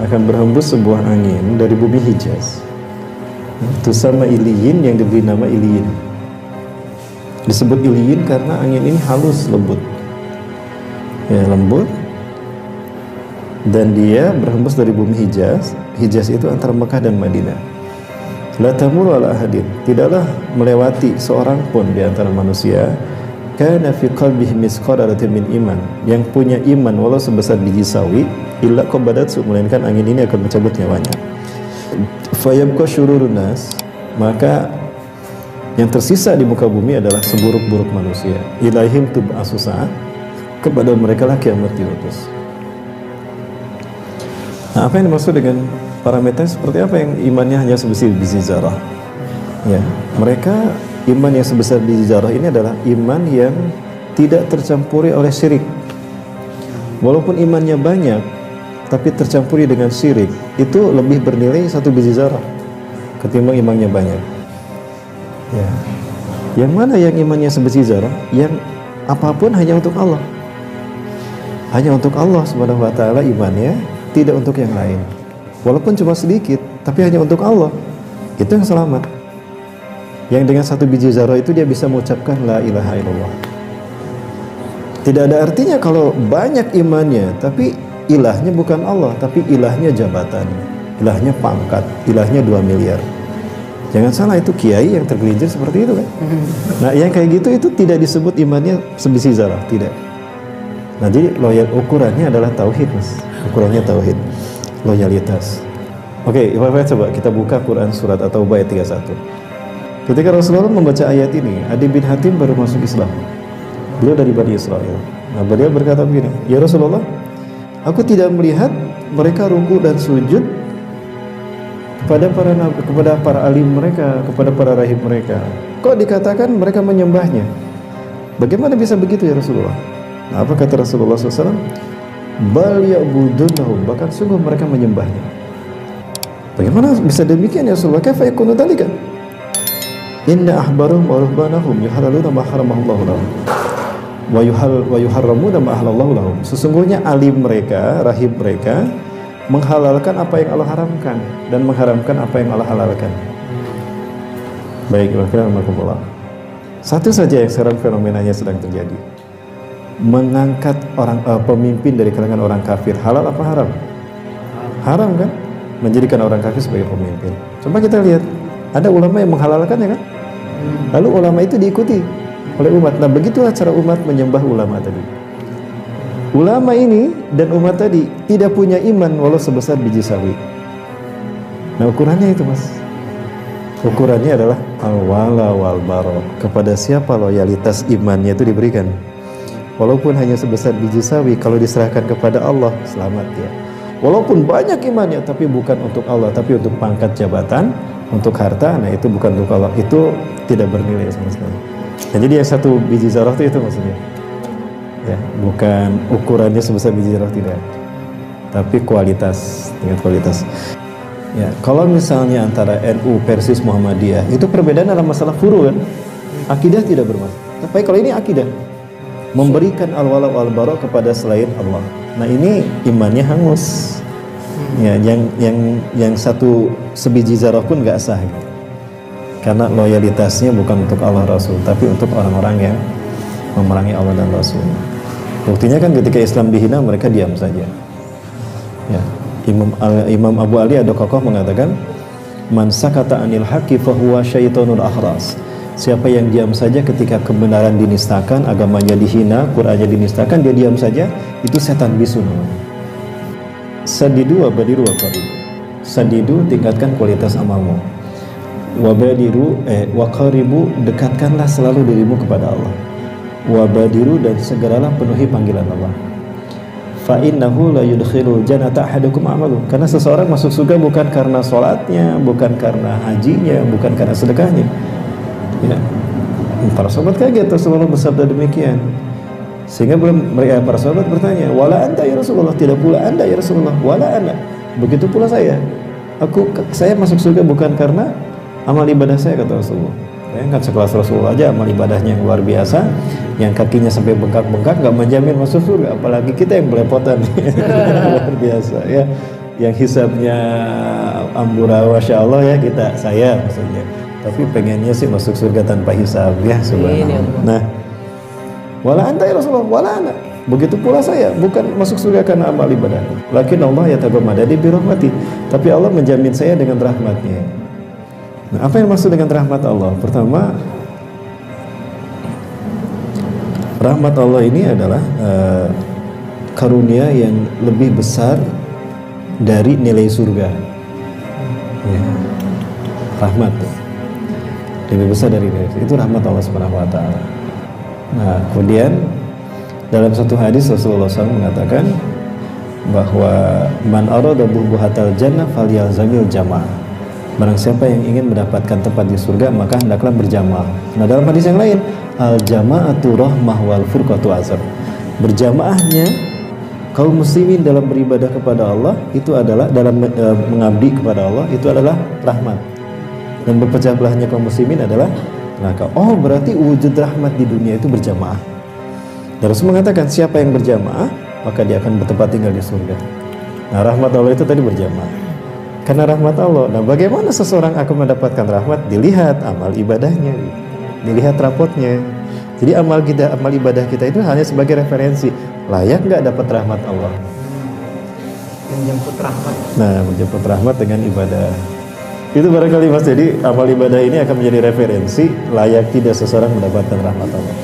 Akan berhembus sebuah angin dari bumi Hijaz. Itu sama Iliyin yang diberi nama Iliyin. Disebut Iliyin karena angin ini halus, lembut. Ya, lembut. Dan dia berhembus dari bumi Hijaz. Hijaz itu antara Mekah dan Madinah. La tamuru ala ahadin, tidaklah melewati seorang pun di antara manusia kana fi qalbihi misqalatin min iman, yang punya iman walau sebesar biji sawi, illa qabadatsu, melainkan angin ini akan mencabut nyawanya. Fayabqa syururun nas, maka yang tersisa di muka bumi adalah seburuk-buruk manusia. Ilaihim tub'asu sa'ah, kepada mereka lah kiamat diutus. Nah, apa yang dimaksud dengan parameter seperti apa? Yang imannya hanya sebesar biji zarah. Ya, mereka iman yang sebesar biji zarah ini adalah iman yang tidak tercampuri oleh syirik. Walaupun imannya banyak, tapi tercampuri dengan syirik, itu lebih bernilai satu biji zarah ketimbang imannya banyak. Ya. Yang mana yang imannya sebiji zarah? Yang apapun hanya untuk Allah. Hanya untuk Allah Subhanahu wa taala imannya, tidak untuk yang lain. Walaupun cuma sedikit, tapi hanya untuk Allah. Itu yang selamat. Yang dengan satu biji zarah itu dia bisa mengucapkan la ilaha illallah. Tidak ada artinya kalau banyak imannya, tapi ilahnya bukan Allah, tapi ilahnya jabatan, ilahnya pangkat, ilahnya 2 miliar. Jangan salah, itu kiai yang tergelincir seperti itu kan. Nah, yang kayak gitu itu tidak disebut imannya sebiji zarah, tidak. Nah, jadi ukurannya adalah tauhid, Mas. Ukurannya tauhid, loyalitas. Oke, Ibu-ibu coba kita buka Quran surat At-Taubah ayat 31. Ketika Rasulullah membaca ayat ini, Adi bin Hatim baru masuk Islam. Beliau dari Bani Israel. Nah, beliau berkata begini, "Ya Rasulullah, aku tidak melihat mereka ruku dan sujud kepada para alim mereka, kepada para rahib mereka. Kok dikatakan mereka menyembahnya? Bagaimana bisa begitu ya Rasulullah?" Nah, apa kata Rasulullah SAW? "Bal ya'budunahum," bahkan sungguh mereka menyembahnya. Bagaimana bisa demikian ya Rasulullah? Kaifa yakunu dzalika? Inna ahbarahum wa ruhbanahum yuhallaluna ma haramallahu lahum wa yuharramuna ma ahallallahu lahum. Sesungguhnya alim mereka, rahib mereka menghalalkan apa yang Allah haramkan dan mengharamkan apa yang Allah halalkan. Baik, alhamdulillah. Satu saja yang sekarang fenomenanya sedang terjadi. Mengangkat orang pemimpin dari kalangan orang kafir, halal apa haram? Haram kan? Menjadikan orang kafir sebagai pemimpin. Coba kita lihat, ada ulama yang menghalalkan ya kan? Lalu ulama itu diikuti oleh umat. Nah, begitulah cara umat menyembah ulama tadi. Ulama ini dan umat tadi tidak punya iman walau sebesar biji sawi. Nah, ukurannya itu, Mas. Ukurannya adalah al-wala wal bara. Kepada siapa loyalitas imannya itu diberikan. Walaupun hanya sebesar biji sawi, kalau diserahkan kepada Allah, selamat ya. Walaupun banyak imannya, tapi bukan untuk Allah, tapi untuk pangkat jabatan, untuk harta, nah itu bukan untuk Allah. Itu tidak bernilai sama sekali. Nah, jadi yang satu biji zarah itu maksudnya. Ya, bukan ukurannya sebesar biji zarah, tidak. Tapi kualitas, tingkat kualitas. Ya, kalau misalnya antara NU versus Muhammadiyah, itu perbedaan dalam masalah furu kan? Akidah tidak bermasalah. Tapi kalau ini akidah, memberikan al-wala wal-bara kepada selain Allah. Nah, ini imannya hangus. Ya, yang satu sebiji zarah pun nggak sah gitu. Karena loyalitasnya bukan untuk Allah Rasul, tapi untuk orang-orang yang memerangi Allah dan Rasul. Buktinya kan ketika Islam dihina, mereka diam saja. Ya, Imam Abu Ali Ad-Doqaqah mengatakan, "Man sakata anil haqqi fahuwa syaitonul akhras." Siapa yang diam saja ketika kebenaran dinistakan, agamanya dihina, Qur'annya dinistakan, dia diam saja, itu setan bisu namanya. Sadidu wa badiru wa qaribu. Sadidu, tingkatkan kualitas amalmu. Wa badiru wa qaribu, dekatkanlah selalu dirimu kepada Allah. Wa badiru, dan segeralah penuhi panggilan Allah. Fa innahu la yudkhilul jannata ahadukum amalu. Karena seseorang masuk surga bukan karena sholatnya, bukan karena hajinya, bukan karena sedekahnya. Ya. Para sahabat kaget, Rasulullah bersabda demikian. Sehingga mereka para sahabat bertanya, "Wala anta ya Rasulullah?" Tidak pula Anda ya Rasulullah. "Wala ana." Begitu pula saya. Saya masuk surga bukan karena amal ibadah saya, kata Rasulullah. Bayangkan sekelas Rasulullah aja amal ibadahnya yang luar biasa, yang kakinya sampai bengkak-bengkak nggak menjamin masuk surga, apalagi kita yang belepotan. Luar biasa ya, yang hisabnya ambura, masya Allah ya, saya maksudnya, tapi pengennya sih masuk surga tanpa hisab ya, subhanallah. Nah, wala anta ya Rasulullah, wala ana. Begitu pula saya, bukan masuk surga karena amal ibadah. Lakin Allah yataghammadani bi rahmati, tapi Allah menjamin saya dengan rahmatnya. Nah, apa yang maksud dengan rahmat Allah? Pertama, rahmat Allah ini adalah karunia yang lebih besar dari nilai surga. Ya. Rahmat lebih besar dari nilai, itu rahmat Allah Subhanahu wa taala. Nah, kemudian dalam satu hadis Rasulullah SAW mengatakan bahwa man arada buhatal jannah falyalzamil jamaah. Barang siapa yang ingin mendapatkan tempat di surga, maka hendaklah berjamaah. Nah, dalam hadis yang lain, al jama'atu rahmah wal furqatu azab. Berjamaahnya kaum muslimin dalam beribadah kepada Allah itu adalah dalam mengabdi kepada Allah itu adalah rahmat. Dan berpecah belahnya kaum muslimin adalah neraka. Oh, berarti wujud rahmat di dunia itu berjamaah. Dan Rasul mengatakan siapa yang berjamaah, maka dia akan bertempat tinggal di surga. Nah, rahmat Allah itu tadi berjamaah. Karena rahmat Allah. Nah, bagaimana seseorang akan mendapatkan rahmat? Dilihat amal ibadahnya, dilihat rapotnya. Jadi amal ibadah kita itu hanya sebagai referensi. Layak nggak dapat rahmat Allah? Menjemput rahmat. Nah, menjemput rahmat dengan ibadah. Itu barangkali Mas. Jadi amal ibadah ini akan menjadi referensi layak tidak seseorang mendapatkan rahmat Allah.